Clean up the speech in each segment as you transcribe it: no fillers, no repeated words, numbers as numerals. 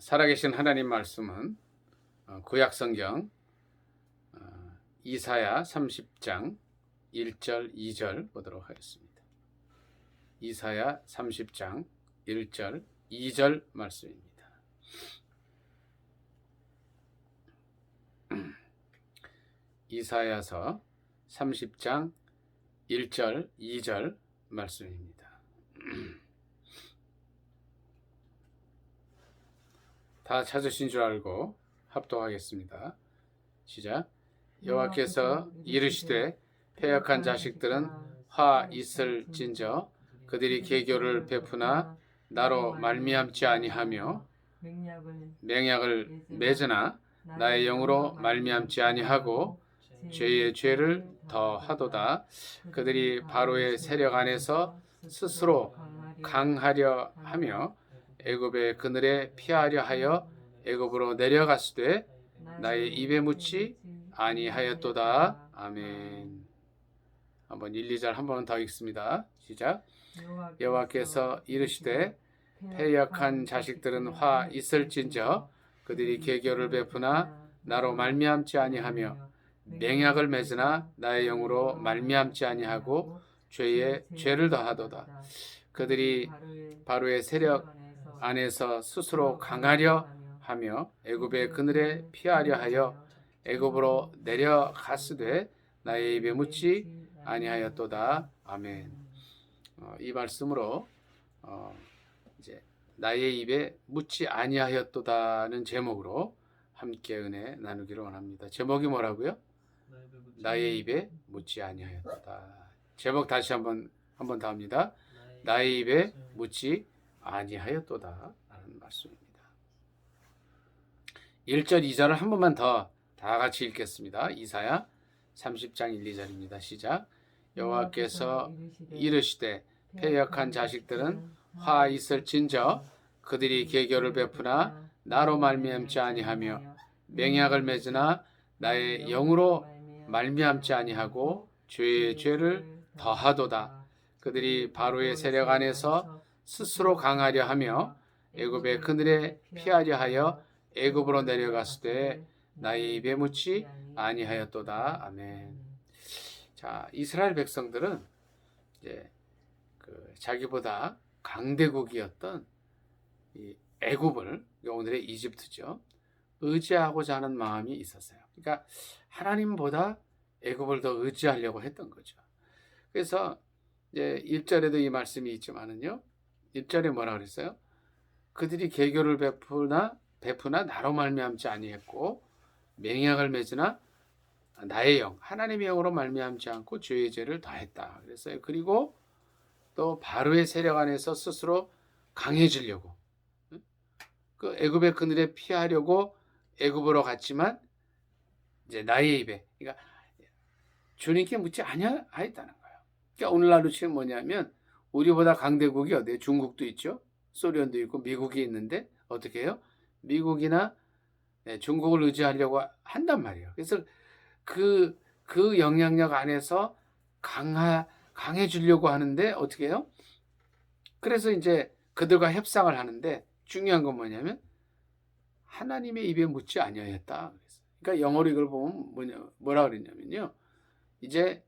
살아계신 하나님 말씀은 구약성경 이사야 30장 1절 2절 보도록 하겠습니다. 이사야 30장 1절 2절 말씀입니다. 이사야서 30장 1절 2절 말씀입니다. 다 찾으신 줄 알고 합독하겠습니다. 시작. 여호와께서 이르시되 패역한 자식들은 화 있을진저 그들이 계교를 베푸나 나로 말미암지 아니하며 맹약을 맺으나 나의 영으로 말미암지 아니하고 죄의 죄를 더하도다. 그들이 바로의 세력 안에서 스스로 강하려 하며 애굽의 그늘에 피하려 하여 애굽으로 내려갔으되 나의 입에 묻지 아니하였도다. 아멘. 한번 1, 2절 한 번 더 읽습니다. 시작. 여호와께서 이르시되 패역한 자식들은 화 있을진저 그들이 계교를 베푸나 나로 말미암지 아니하며 맹약을 맺으나 나의 영으로 말미암지 아니하고 죄의 죄를 더하도다. 그들이 바로의 세력 안에서 스스로 강하려 하며 애굽의 그늘에 피하려 하여 애굽으로 내려갔으되 나의 입에 묻지 아니하였도다. 아멘. 이 말씀으로 이제 나의 입에 묻지 아니하였도다는 제목으로 함께 은혜 나누기를 원합니다. 제목이 뭐라고요? 나의 입에 묻지 아니하였도다. 제목 다시 한번 더 합니다. 나의 입에 묻지 아니하였도다 라는 말씀입니다. 1절 2절을 한 번만 더 다 같이 읽겠습니다. 이사야 30장 1, 2절입니다. 시작. 여호와께서 이르시되 패역한 자식들은 화 있을진저 그들이 계교를 베푸나 나로 말미암지 아니하며 맹약을 맺으나 나의 영으로 말미암지 아니하고 죄의 죄를 더하도다. 그들이 바로의 세력 안에서 스스로 강하려 하며 애굽의 그늘에 피하려 하여 애굽으로 내려갔을 때 나의 입에 묻지 아니하였도다. 아멘. 자, 이스라엘 백성들은 이제 자기보다 강대국이었던 이 애굽을, 오늘의 이집트죠, 의지하고자 하는 마음이 있었어요. 그러니까 하나님보다 애굽을 더 의지하려고 했던 거죠. 그래서 이제 1절에도 이 말씀이 있지만은요, 1절에 뭐라 그랬어요? 그들이 계교를 베푸나 나로 말미암지 아니했고 맹약을 맺으나 나의 영, 하나님의 영으로 말미암지 않고 죄의 죄를 더했다 그랬어요. 그리고 또 바로의 세력 안에서 스스로 강해지려고, 그 애굽의 그늘에 피하려고 애굽으로 갔지만 이제 나의 입에, 그러니까 주님께 묻지 아니하였다는 거예요. 그러니까 오늘날로 치면 뭐냐면 우리보다 강대국이 어디에 중국도 있죠, 소련도 있고 미국이 있는데 어떻게 해요? 미국이나 중국을 의지하려고 한단 말이에요. 그래서 그 영향력 안에서 강해지려고 하는데 어떻게 해요? 그래서 이제 그들과 협상을 하는데 중요한 건 뭐냐면 하나님의 입에 묻지 아니하였다. 그러니까 영어로 이걸 보면 뭐라 그랬냐면요, 이제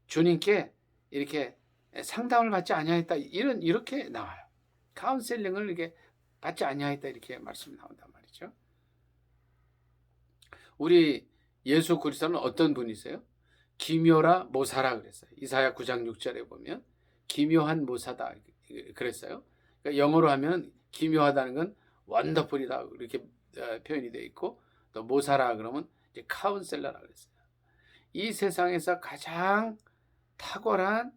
주님께 이렇게 상담을 받지 아니하였다, 이렇게 나와요. 카운셀링을 이렇게 받지 아니하였다, 이렇게 말씀이 나온단 말이죠. 우리 예수 그리스도는 어떤 분이세요? 기묘라 모사라 그랬어요. 이사야 9장 6절에 보면 기묘한 모사다 그랬어요. 그러니까 영어로 하면 기묘하다는 건 원더풀이다 이렇게 표현이 되어 있고, 또 모사라 그러면 이제 카운셀러라 그랬어요. 이 세상에서 가장 탁월한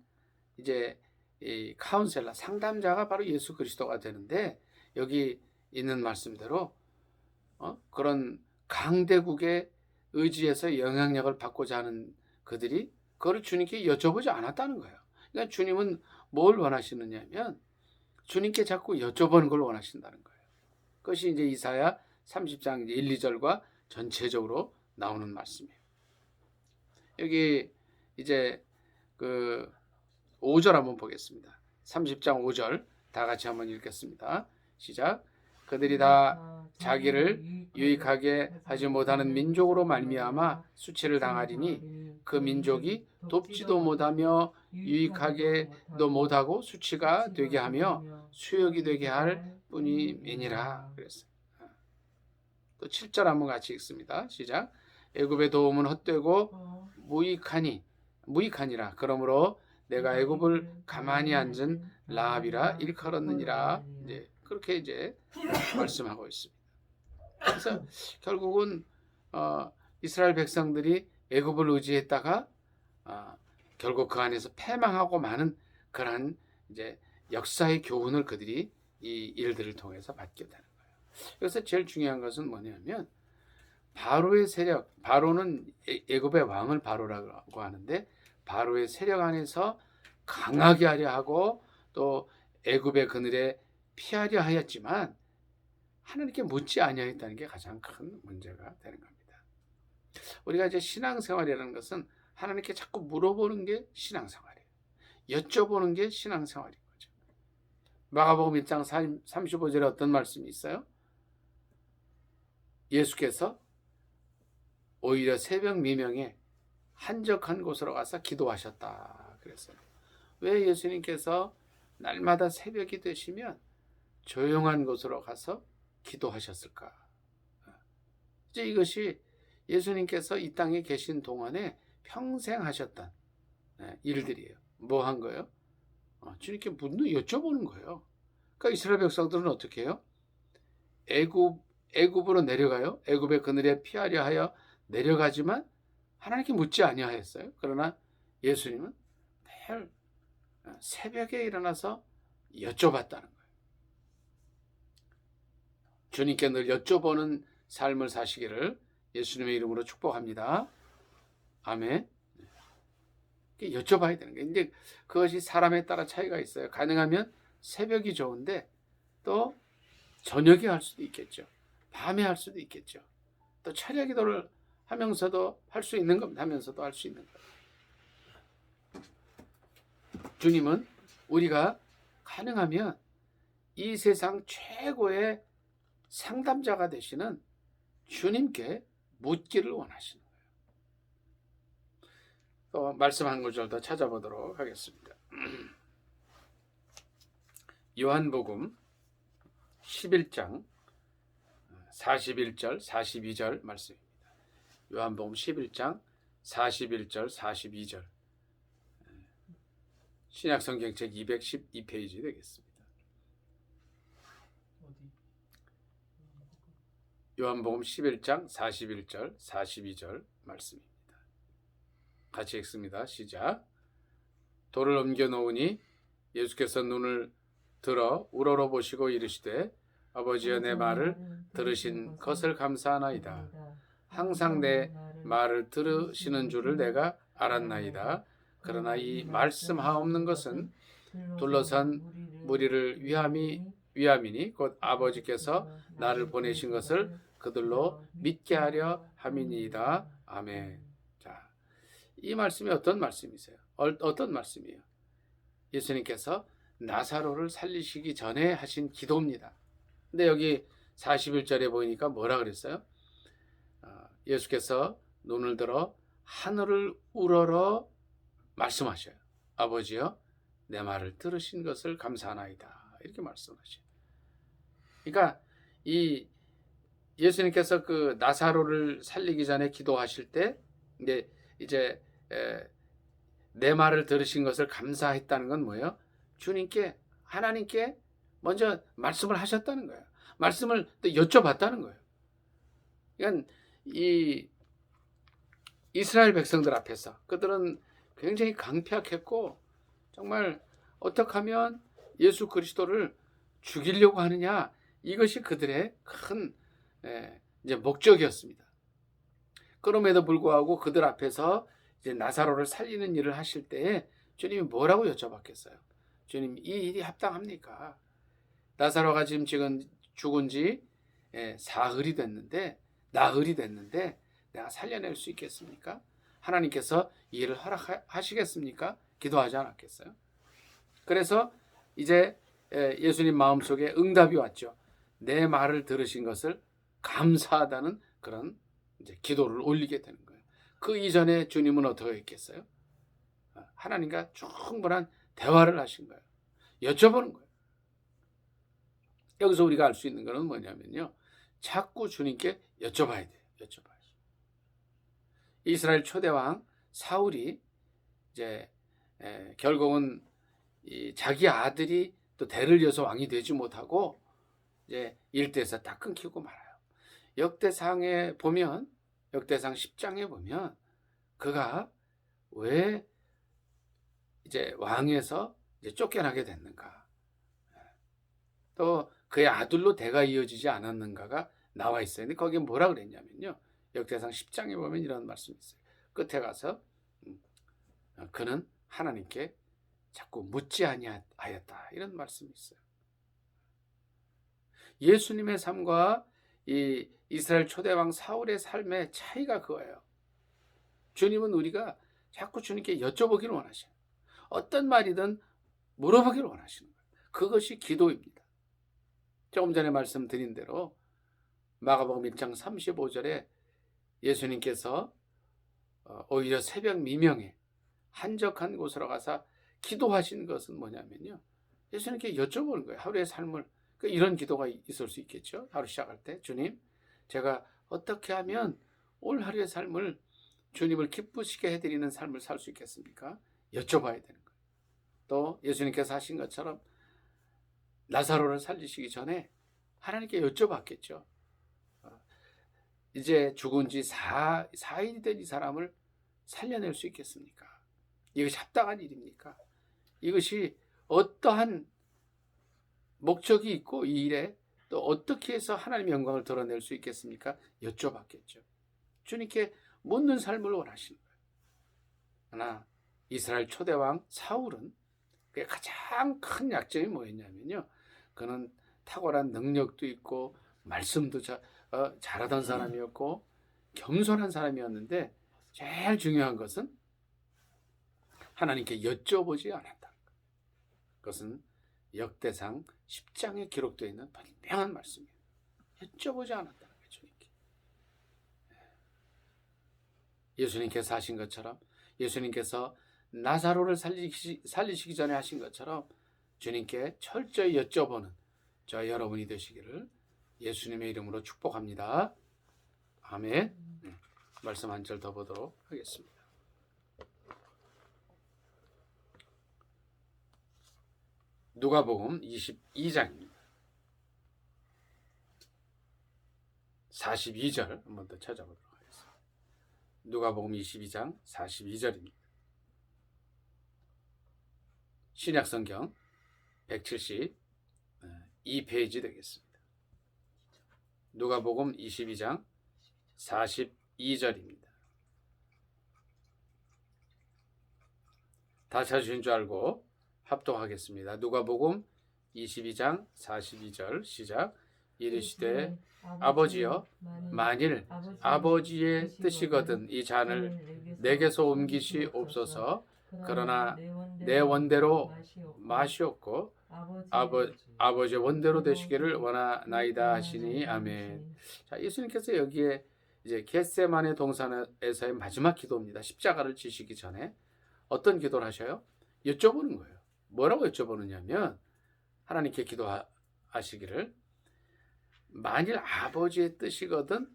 이제 이 카운셀러, 상담자가 바로 예수 그리스도가 되는데, 여기 있는 말씀대로 그런 강대국의 의지에서 영향력을 받고자 하는 그들이 그걸 주님께 여쭤보지 않았다는 거예요. 그러니까 주님은 뭘 원하시느냐면 주님께 자꾸 여쭤보는 걸 원하신다는 거예요. 그것이 이제 이사야 30장 1, 2절과 전체적으로 나오는 말씀이에요. 여기 이제 5절 한번 보겠습니다. 30장 5절 다 같이 한번 읽겠습니다. 시작. 그들이 다 자기를 유익하게 하지 못하는 민족으로 말미암아 수치를 당하리니 그 민족이 돕지도 못하며 유익하게도 못하고 수치가 되게 하며 수욕이 되게 할 뿐이니라 그랬어요. 또 7절 한번 같이 읽습니다. 시작. 애굽의 도움은 헛되고 무익하니라. 그러므로 내가 애굽을 가만히 앉은 라합이라 일컬었느니라. 그렇게 이제 말씀하고 있습니다. 그래서 결국은 이스라엘 백성들이 애굽을 의지했다가 결국 그 안에서 패망하고 많은 그러한 이제 역사의 교훈을 그들이 이 일들을 통해서 받게 되는 거예요. 그래서 제일 중요한 것은 뭐냐면 바로의 세력, 바로는 애굽의 왕을 바로라고 하는데 바로의 세력 안에서 강하게 하려 하고 또 애굽의 그늘에 피하려 하였지만 하나님께 묻지 아니하였다는 게 가장 큰 문제가 되는 겁니다. 우리가 이제 신앙생활이라는 것은 하나님께 자꾸 물어보는 게 신앙생활이에요. 여쭤보는 게 신앙생활인 거죠. 마가복음 1장 35절에 어떤 말씀이 있어요? 예수께서 오히려 새벽 미명에 한적한 곳으로 가서 기도하셨다 그랬어요. 왜 예수님께서 날마다 새벽이 되시면 조용한 곳으로 가서 기도하셨을까? 이제 이것이 예수님께서 이 땅에 계신 동안에 평생 하셨던 일들이에요. 뭐 한 거예요? 주님께 여쭤보는 거예요. 그러니까 이스라엘 백성들은 어떻게 해요? 애굽으로 내려가요. 애굽의 그늘에 피하려 하여 내려가지만 하나님께 묻지 아니하였어요. 그러나 예수님은 매일 새벽에 일어나서 여쭤봤다는 거예요. 주님께 늘 여쭤보는 삶을 사시기를 예수님의 이름으로 축복합니다. 아멘. 여쭤봐야 되는 거예요. 근데 그것이 사람에 따라 차이가 있어요. 가능하면 새벽이 좋은데 또 저녁에 할 수도 있겠죠. 밤에 할 수도 있겠죠. 또 철야 기도를 하면서도 할 수 있는 겁니다. 하면서도 할 수 있는 거예요. 주님은 우리가 가능하면 이 세상 최고의 상담자가 되시는 주님께 묻기를 원하시는 거예요. 또 말씀 한 구절 더 찾아보도록 하겠습니다. 요한복음 11장 41절 42절 말씀입니다. 요한복음 11장 41절 42절 신약성경책 212페이지 되겠습니다. 요한복음 11장 41절 42절 말씀입니다. 같이 읽습니다. 시작. 돌을 옮겨놓으니 예수께서 눈을 들어 우러러 보시고 이르시되 아버지여 내 말을 들으신 것을 감사하나이다. 항상 내 말을 들으시는 줄을 내가 알았나이다. 그러나 이 말씀하옵는 것은 둘러선 무리를 위함이니 곧 아버지께서 나를 보내신 것을 그들로 믿게 하려 함이니이다. 아멘. 자, 이 말씀이 어떤 말씀이세요? 어떤 말씀이에요? 예수님께서 나사로를 살리시기 전에 하신 기도입니다. 근데 여기 41절에 보니까 뭐라 그랬어요? 예수께서 눈을 들어 하늘을 우러러 말씀하셔요. 아버지여 내 말을 들으신 것을 감사하나이다. 이렇게 말씀하셔요. 그러니까 이 예수님께서 그 나사로를 살리기 전에 기도하실 때 이제 내 말을 들으신 것을 감사했다는 건 뭐예요? 주님께 하나님께 먼저 말씀을 하셨다는 거예요. 말씀을 또 여쭤봤다는 거예요. 그러니까 이 이스라엘 백성들 앞에서 그들은 굉장히 강팍했고 정말 어떻게 하면 예수 그리스도를 죽이려고 하느냐 이것이 그들의 큰 이제 목적이었습니다. 그럼에도 불구하고 그들 앞에서 이제 나사로를 살리는 일을 하실 때에 주님이 뭐라고 여쭤봤겠어요? 주님 이 일이 합당합니까? 나사로가 지금 죽은 지 나흘이 됐는데 내가 살려낼 수 있겠습니까? 하나님께서 이 일을 허락하시겠습니까? 기도하지 않았겠어요? 그래서 이제 예수님 마음속에 응답이 왔죠. 내 말을 들으신 것을 감사하다는 그런 이제 기도를 올리게 되는 거예요. 그 이전에 주님은 어떻게 했겠어요? 하나님과 충분한 대화를 하신 거예요. 여쭤보는 거예요. 여기서 우리가 알 수 있는 것은 뭐냐면요, 자꾸 주님께 여쭤봐야 돼요. 여쭤봐야 돼요. 이스라엘 초대왕 사울이 이제 결국은 자기 아들이 또 대를 이어서 왕이 되지 못하고 이제 일대에서 딱 끊기고 말아요. 역대상에 보면, 역대상 10장에 보면 그가 왜 이제 왕에서 이제 쫓겨나게 됐는가, 또 그의 아들로 대가 이어지지 않았는가가 나와 있어요. 근데 거기에 뭐라 그랬냐면요, 역대상 10장에 보면 이런 말씀이 있어요. 끝에 가서 그는 하나님께 자꾸 묻지 아니하였다, 이런 말씀이 있어요. 예수님의 삶과 이 이스라엘 초대왕 사울의 삶의 차이가 그거예요. 주님은 우리가 자꾸 주님께 여쭤보기를 원하셔요. 어떤 말이든 물어보기를 원하시는 거예요. 그것이 기도입니다. 조금 전에 말씀드린 대로 마가복음 1장 35절에 예수님께서 오히려 새벽 미명에 한적한 곳으로 가서 기도하신 것은 뭐냐면요, 예수님께 여쭤보는 거예요. 하루의 삶을. 이런 기도가 있을 수 있겠죠. 하루 시작할 때, 주님, 제가 어떻게 하면 올 하루의 삶을 주님을 기쁘시게 해드리는 삶을 살 수 있겠습니까? 여쭤봐야 되는 거예요. 또 예수님께서 하신 것처럼 나사로를 살리시기 전에 하나님께 여쭤봤겠죠. 이제 죽은 지 4일이 된 이 사람을 살려낼 수 있겠습니까? 이것이 합당한 일입니까? 이것이 어떠한 목적이 있고 이 일에 또 어떻게 해서 하나님의 영광을 드러낼 수 있겠습니까? 여쭤봤겠죠. 주님께 묻는 삶을 원하시는 거예요. 그러나 이스라엘 초대왕 사울은 그의 가장 큰 약점이 뭐였냐면요, 그는 탁월한 능력도 있고 말씀도 잘하던 사람이었고 겸손한 사람이었는데, 제일 중요한 것은 하나님께 여쭤보지 않았다는 것. 그것은 역대상 10장에 기록되어 있는 분명한 말씀이에요. 여쭤보지 않았다는 거예요, 주님께. 예수님께서 하신 것처럼, 예수님께서 나사로를 살리시기 전에 하신 것처럼 주님께 철저히 여쭤보는 저 여러분이 되시기를 예수님의 이름으로 축복합니다. 아멘. 말씀 한 절 더 보도록 하겠습니다. 누가복음 22장입니다. 42절 한번 더 찾아보도록 하겠습니다. 누가복음 22장 42절입니다. 신약성경 172페이지 되겠습니다. 누가복음 22장 42절입니다. 다 찾으신 줄 알고 합독하겠습니다. 누가복음 22장 42절 시작. 이르시되 아버지여, 만일 아버지의 뜻이거든 이 잔을 내게서 옮기시옵소서. 그러나 내 원대로 마시옵고 아버지의 원대로 되시기를 원하나이다 하시니 아멘. 자, 예수님께서 여기에 이제 겟세마네 동산에서의 마지막 기도입니다. 십자가를 지시기 전에 어떤 기도를 하셔요? 여쭤보는 거예요. 뭐라고 여쭤보느냐면, 하나님께 기도하시기를 만일 아버지의 뜻이거든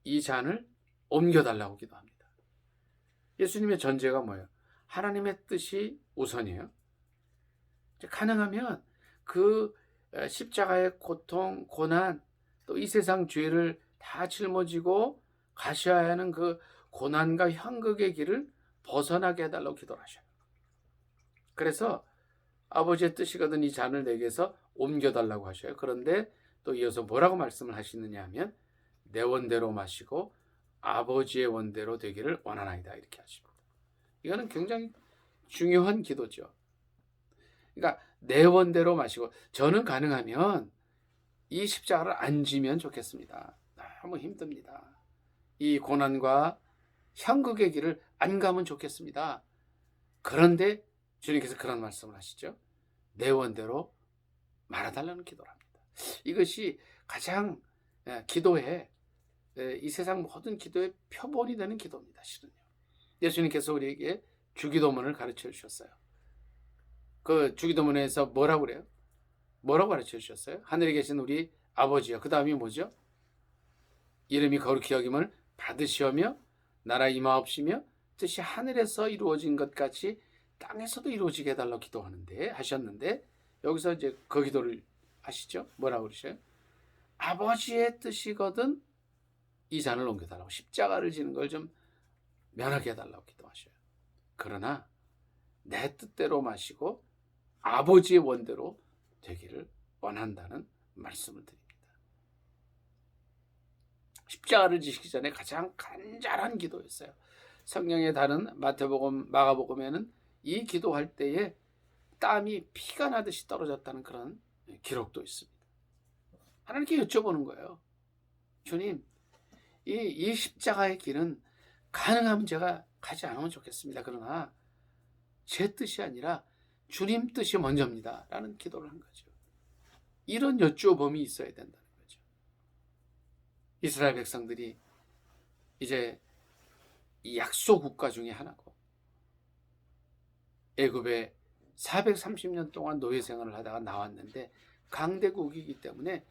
이 잔을 옮겨달라고 기도합니다. 예수님의 전제가 뭐예요? 하나님의 뜻이 우선이에요. 가능하면 그 십자가의 고통, 고난, 또 이 세상 죄를 다 짊어지고 가셔야 하는 그 고난과 형극의 길을 벗어나게 해달라고 기도를 하셔요. 그래서 아버지의 뜻이거든 이 잔을 내게서 옮겨달라고 하셔요. 그런데 또 이어서 뭐라고 말씀을 하시느냐 하면 내 원대로 마시고 아버지의 원대로 되기를 원하나이다, 이렇게 하십니다. 이거는 굉장히 중요한 기도죠. 그러니까 내 원대로 마시고, 저는 가능하면 이 십자가를 안 지면 좋겠습니다. 너무 힘듭니다. 이 고난과 형극의 길을 안 가면 좋겠습니다. 그런데 주님께서 그런 말씀을 하시죠. 내 원대로 말아달라는 기도를 합니다. 이것이 가장 기도에 이 세상 모든 기도의 표본이 되는 기도입니다. 실은요. 예수님께서 우리에게 주기도문을 가르쳐 주셨어요. 그 주기도문에서 뭐라고 그래요? 뭐라고 가르쳐 주셨어요? 하늘에 계신 우리 아버지요. 그 다음이 뭐죠? 이름이 거룩히 여김을 받으시오며 나라 임하옵시며 뜻이 하늘에서 이루어진 것 같이 땅에서도 이루어지게 해달라고 기도하는데 하셨는데 여기서 이제 그 기도를 하시죠. 뭐라고 그러셔요? 아버지의 뜻이거든 이 잔을 옮겨달라고, 십자가를 지는 걸 좀 면하게 해달라고 기도하셔요. 그러나 내 뜻대로 마시고 아버지의 원대로 되기를 원한다는 말씀을 드립니다. 십자가를 지시기 전에 가장 간절한 기도였어요. 성경의 다른 마태복음, 마가복음에는 이 기도할 때에 땀이 피가 나듯이 떨어졌다는 그런 기록도 있습니다. 하나님께 여쭤보는 거예요. 주님, 이 십자가의 길은 가능하면 제가 가지 않으면 좋겠습니다. 그러나 제 뜻이 아니라 주님 뜻이 먼저입니다. 라는 기도를 한 거죠. 이런 여쭈어봄이 있어야 된다는 거죠. 이스라엘 백성들이 이제 이 약소 국가 중에 하나고 애굽에 430년 동안 노예 생활을 하다가 나왔는데 강대국이기 때문에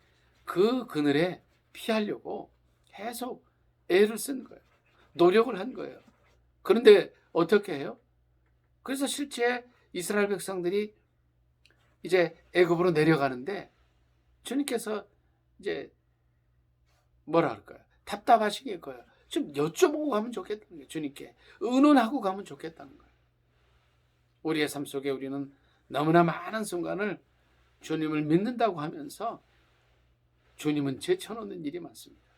그 그늘에 피하려고 계속 애를 쓴 거예요. 노력을 한 거예요. 그런데 어떻게 해요? 그래서 실제 이스라엘 백성들이 이제 애굽으로 내려가는데 주님께서 이제 뭐라 할까요? 답답하시게 거예요. 좀 여쭤보고 가면 좋겠다는 거예요. 주님께 의논하고 가면 좋겠다는 거예요. 우리의 삶 속에 우리는 너무나 많은 순간을 주님을 믿는다고 하면서 주님은 제쳐놓는 일이 많습니다.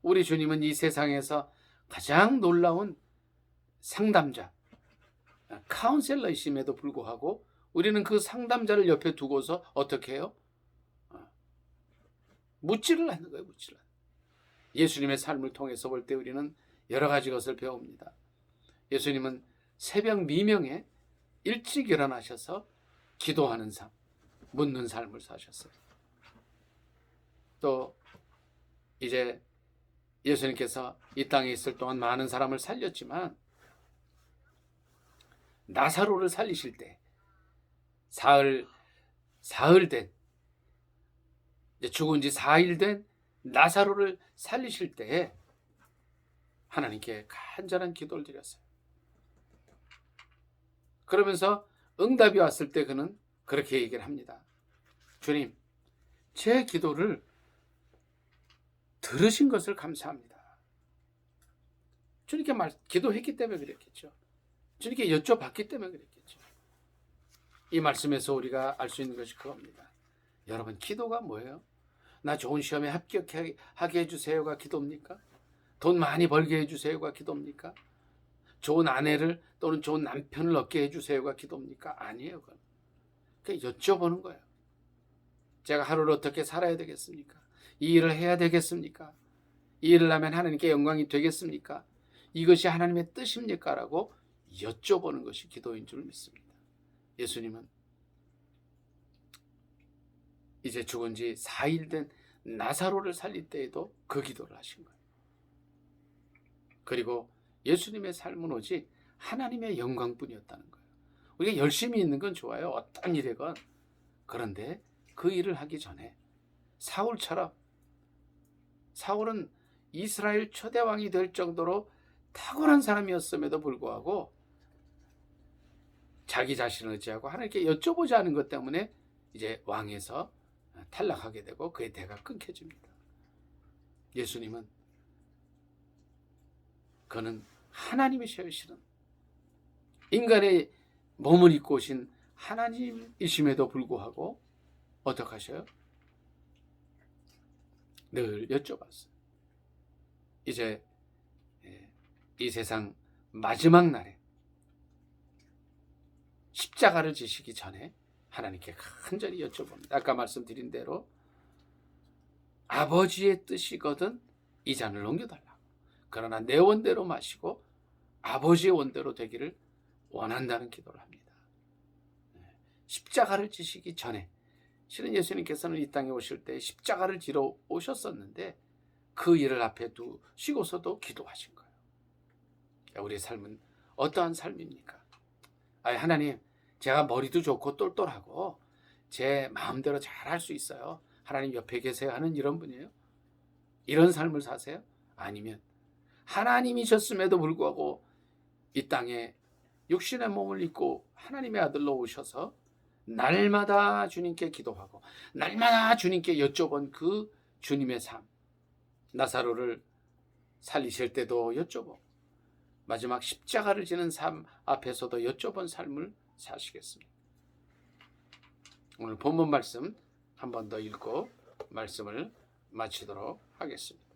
우리 주님은 이 세상에서 가장 놀라운 상담자, 카운셀러이심에도 불구하고 우리는 그 상담자를 옆에 두고서 어떻게 해요? 묻지를 않는 거예요. 묻지를 않는. 예수님의 삶을 통해서 볼 때 우리는 여러 가지 것을 배웁니다. 예수님은 새벽 미명에 일찍 일어나셔서 기도하는 삶, 묻는 삶을 사셨어요. 또 이제 예수님께서 이 땅에 있을 동안 많은 사람을 살렸지만 나사로를 살리실 때 사흘 된 죽은 지 4일 된 나사로를 살리실 때에 하나님께 간절한 기도를 드렸어요. 그러면서 응답이 왔을 때 그는 그렇게 얘기를 합니다. 주님, 제 기도를 들으신 것을 감사합니다. 주님께 기도했기 때문에 그랬겠죠. 주님께 여쭤봤기 때문에 그랬겠죠. 이 말씀에서 우리가 알 수 있는 것이 그겁니다. 여러분, 기도가 뭐예요? 나 좋은 시험에 합격하게 해주세요가 기도입니까? 돈 많이 벌게 해주세요가 기도입니까? 좋은 아내를 또는 좋은 남편을 얻게 해주세요가 기도입니까? 아니에요. 그건. 그냥 여쭤보는 거예요. 제가 하루를 어떻게 살아야 되겠습니까? 이 일을 해야 되겠습니까? 이 일을 하면 하나님께 영광이 되겠습니까? 이것이 하나님의 뜻입니까? 라고 여쭤보는 것이 기도인 줄 믿습니다. 예수님은 이제 죽은 지 4일 된 나사로를 살릴 때에도 그 기도를 하신 거예요. 그리고 예수님의 삶은 오직 하나님의 영광뿐이었다는 거예요. 우리가 열심히 있는 건 좋아요. 어떤 일이건. 그런데 그 일을 하기 전에 사울처럼, 사울은 이스라엘 초대왕이 될 정도로 탁월한 사람이었음에도 불구하고 자기 자신을 의지하고 하나님께 여쭤보지 않은 것 때문에 이제 왕에서 탈락하게 되고 그의 대가 끊겨집니다. 예수님은 그는 하나님이 세우시는 인간의 몸을 입고 오신 하나님이심에도 불구하고 어떻게 하셔요? 늘 여쭤봤어요. 이제 이 세상 마지막 날에 십자가를 지시기 전에 하나님께 간절히 여쭤봅니다. 아까 말씀드린 대로 아버지의 뜻이거든 이 잔을 넘겨달라. 그러나 내 원대로 마시고 아버지의 원대로 되기를 원한다는 기도를 합니다. 십자가를 지시기 전에 실은 예수님께서는 이 땅에 오실 때 십자가를 지러 오셨었는데 그 일을 앞에 두시고서도 기도하신 거예요. 우리의 삶은 어떠한 삶입니까? 하나님, 제가 머리도 좋고 똘똘하고 제 마음대로 잘 할 수 있어요. 하나님 옆에 계세요 하는 이런 분이에요? 이런 삶을 사세요? 아니면 하나님이셨음에도 불구하고 이 땅에 육신의 몸을 입고 하나님의 아들로 오셔서 날마다 주님께 기도하고 날마다 주님께 여쭤본 그 주님의 삶, 나사로를 살리실 때도 여쭤보고 마지막 십자가를 지는 삶 앞에서도 여쭤본 삶을 사시겠습니다. 오늘 본문 말씀 한 번 더 읽고 말씀을 마치도록 하겠습니다.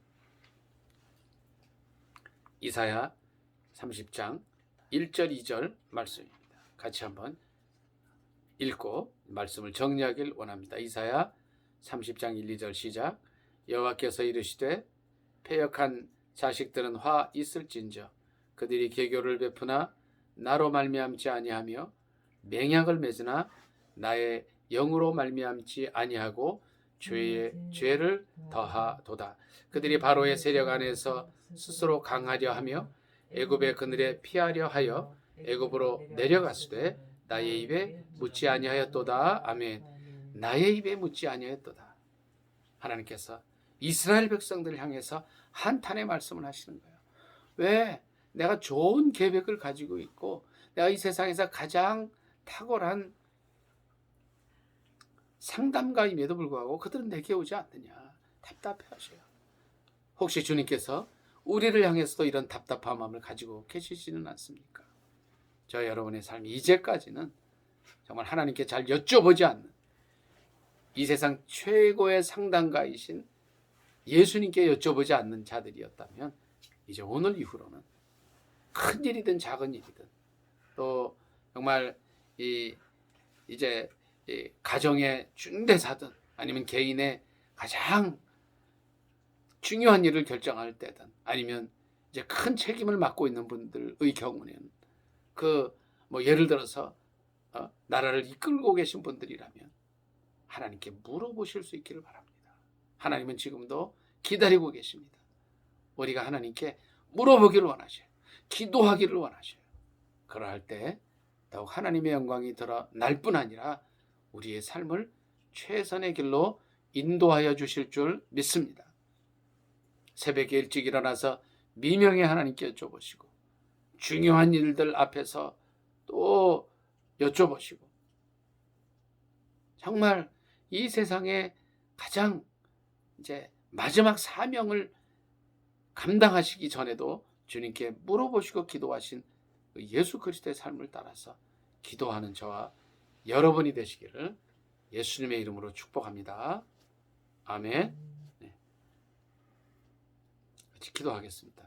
이사야 30장 1절 2절 말씀입니다. 같이 한번 읽고 말씀을 정리하길 원합니다. 이사야 30장 1, 2절 시작. 여호와께서 이르시되 패역한 자식들은 화 있을진저 그들이 계교를 베푸나 나로 말미암지 아니하며 맹약을 맺으나 나의 영으로 말미암지 아니하고 죄를 더하도다. 그들이 바로의 세력 안에서 스스로 강하려 하며 애굽의 그늘에 피하려 하여 애굽으로 내려갔으되 나의 입에 묻지 아니하였도다. 아멘. 나의 입에 묻지 아니하였도다. 하나님께서 이스라엘 백성들을 향해서 한탄의 말씀을 하시는 거예요. 왜? 내가 좋은 계획을 가지고 있고 내가 이 세상에서 가장 탁월한 상담가임에도 불구하고 그들은 내게 오지 않느냐. 답답해하셔요. 혹시 주님께서 우리를 향해서도 이런 답답한 마음을 가지고 계시지는 않습니까? 저 여러분의 삶이 이제까지는 정말 하나님께 잘 여쭤보지 않는 이 세상 최고의 상담가이신 예수님께 여쭤보지 않는 자들이었다면 이제 오늘 이후로는 큰 일이든 작은 일이든 또 정말 이제 가정의 중대사든 아니면 개인의 가장 중요한 일을 결정할 때든 아니면 이제 큰 책임을 맡고 있는 분들의 경우는 예를 들어서 나라를 이끌고 계신 분들이라면 하나님께 물어보실 수 있기를 바랍니다. 하나님은 지금도 기다리고 계십니다. 우리가 하나님께 물어보기를 원하셔요. 기도하기를 원하셔요. 그러할 때 더욱 하나님의 영광이 드러날 뿐 아니라 우리의 삶을 최선의 길로 인도하여 주실 줄 믿습니다. 새벽에 일찍 일어나서 미명에 하나님께 여쭤보시고 중요한 일들 앞에서 또 여쭤보시고 정말 이 세상에 가장 이제 마지막 사명을 감당하시기 전에도 주님께 물어보시고 기도하신 예수 그리스도의 삶을 따라서 기도하는 저와 여러분이 되시기를 예수님의 이름으로 축복합니다. 아멘. 같이 기도하겠습니다.